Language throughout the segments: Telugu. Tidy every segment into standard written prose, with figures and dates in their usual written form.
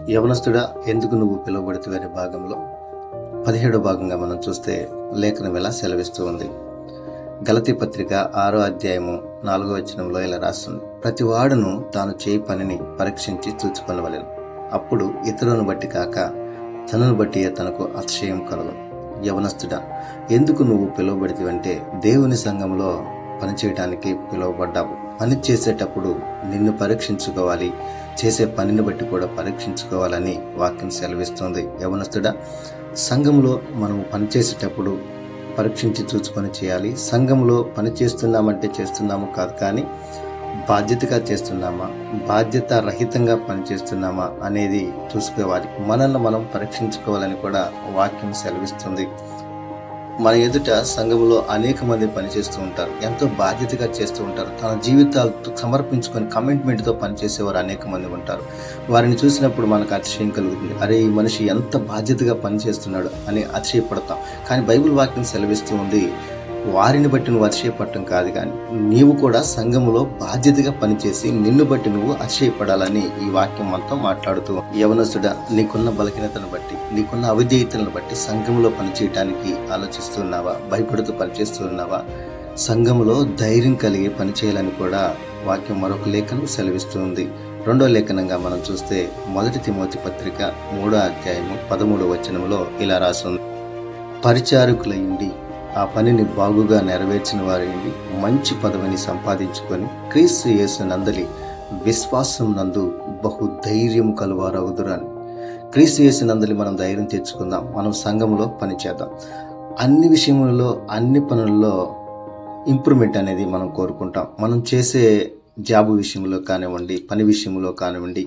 యవనస్తుడా, ఎందుకు నువ్వు పిలువబడితే అనే భాగంలో 17వ భాగంగా మనం చూస్తే లేఖనం ఇలా సెలవిస్తూ ఉంది. గలతీ పత్రిక 6వ అధ్యాయము 4వ వచనంలో ఇలా రాస్తుంది: ప్రతి వాడును తాను చేయి పనిని పరీక్షించి చూచుకొనవలెను, అప్పుడు ఇతరులను బట్టి కాక తనను బట్టి తనకు అతిశయం కలుగు. యవనస్తుడా, ఎందుకు నువ్వు పిలువబడితివంటే దేవుని సంఘంలో పనిచేయడానికి పిలువబడ్డావు. పని చేసేటప్పుడు నిన్ను పరీక్షించుకోవాలి, చేసే పనిని బట్టి కూడా పరీక్షించుకోవాలని వాక్యం సెలవిస్తుంది. యవనస్తుడా, సంఘంలో మనము పనిచేసేటప్పుడు పరీక్షించి చూసుకొని చేయాలి. సంఘంలో పని చేస్తున్నామంటే చేస్తున్నాము కాదు, కానీ బాధ్యతగా చేస్తున్నామా, బాధ్యత రహితంగా పనిచేస్తున్నామా అనేది చూసుకోవాలి. మనల్ని మనం పరీక్షించుకోవాలని కూడా వాక్యం సెలవిస్తుంది. మన ఎదుట సంఘంలో అనేక మంది పనిచేస్తూ ఉంటారు, ఎంతో బాధ్యతగా చేస్తూ ఉంటారు, తన జీవితాలతో సమర్పించుకొని కమిట్మెంట్తో పనిచేసేవారు అనేక మంది ఉంటారు. వారిని చూసినప్పుడు మనకు అతిశయం కలుగుతుంది. అరే, ఈ మనిషి ఎంత బాధ్యతగా పనిచేస్తున్నాడు అని అతిశయపడతాం. కానీ బైబిల్ వాక్యం సెలవిస్తూ ఉంది, వారిని బట్టి నువ్వు అతిశయపడటం కాదు, కానీ నీవు కూడా సంఘములో బాధ్యతగా పనిచేసి నిన్ను బట్టి నువ్వు అతిశయపడాలని ఈ వాక్యం మొత్తం మాట్లాడుతూ. యవనస్తుడా, నీకున్న బలహీనతను బట్టి, నీకున్న అవిధేయతలను బట్టి సంఘంలో పనిచేయటానికి ఆలోచిస్తున్నావా? భయపడుతూ పనిచేస్తున్నావా? సంఘంలో ధైర్యం కలిగి పనిచేయాలని కూడా వాక్యం మరొక లేఖనం సెలవిస్తూ ఉంది. 2వ లేఖనంగా మనం చూస్తే 1 తిమోతి పత్రిక 3వ అధ్యాయము 13వ వచనంలో ఇలా రాస్తుంది: పరిచారకులయ్యుండి ఆ పనిని బాగుగా నెరవేర్చిన వారిని మంచి పదవిని సంపాదించుకొని క్రీస్తు యేసు నందలి విశ్వాసం నందు బహు ధైర్యము కలువారవుదురని. క్రీస్తు యేసు నందలి మనం ధైర్యం తెచ్చుకుందాం. మనం సంఘంలో పనిచేద్దాం. అన్ని విషయములలో, అన్ని పనుల్లో ఇంప్రూవ్మెంట్ అనేది మనం కోరుకుంటాం. మనం చేసే జాబు విషయంలో కానివ్వండి, పని విషయంలో కానివ్వండి,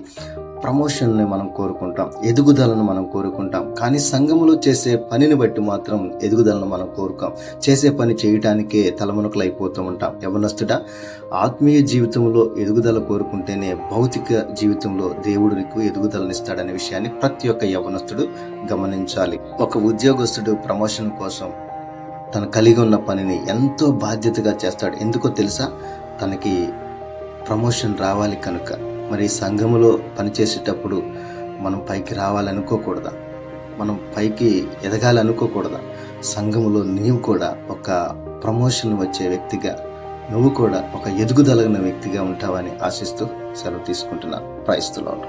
ప్రమోషన్ని మనం కోరుకుంటాం, ఎదుగుదలను మనం కోరుకుంటాం. కానీ సంఘంలో చేసే పనిని బట్టి మాత్రం ఎదుగుదలను మనం కోరుకోం. చేసే పని చేయటానికే తలమునకలు అయిపోతూ ఉంటాం. యవనస్తుడా, ఆత్మీయ జీవితంలో ఎదుగుదల కోరుకుంటేనే భౌతిక జీవితంలో దేవుడు నీకు ఎదుగుదలనిస్తాడనే విషయాన్ని ప్రతి ఒక్క యవనస్తుడు గమనించాలి. ఒక ఉద్యోగస్తుడు ప్రమోషన్ కోసం తను కలిగి ఉన్న పనిని ఎంతో బాధ్యతగా చేస్తాడు. ఎందుకో తెలుసా? తనకి ప్రమోషన్ రావాలి కనుక. మరి సంఘములో పనిచేసేటప్పుడు మనం పైకి రావాలనుకోకూడదా? మనం పైకి ఎదగాలనుకోకూడదా? సంఘములో నీవు కూడా ఒక ప్రమోషన్ వచ్చే వ్యక్తిగా, నువ్వు కూడా ఒక ఎదుగుదలగిన వ్యక్తిగా ఉంటావని ఆశిస్తూ సెలవు తీసుకుంటున్నాను. Praise the lord.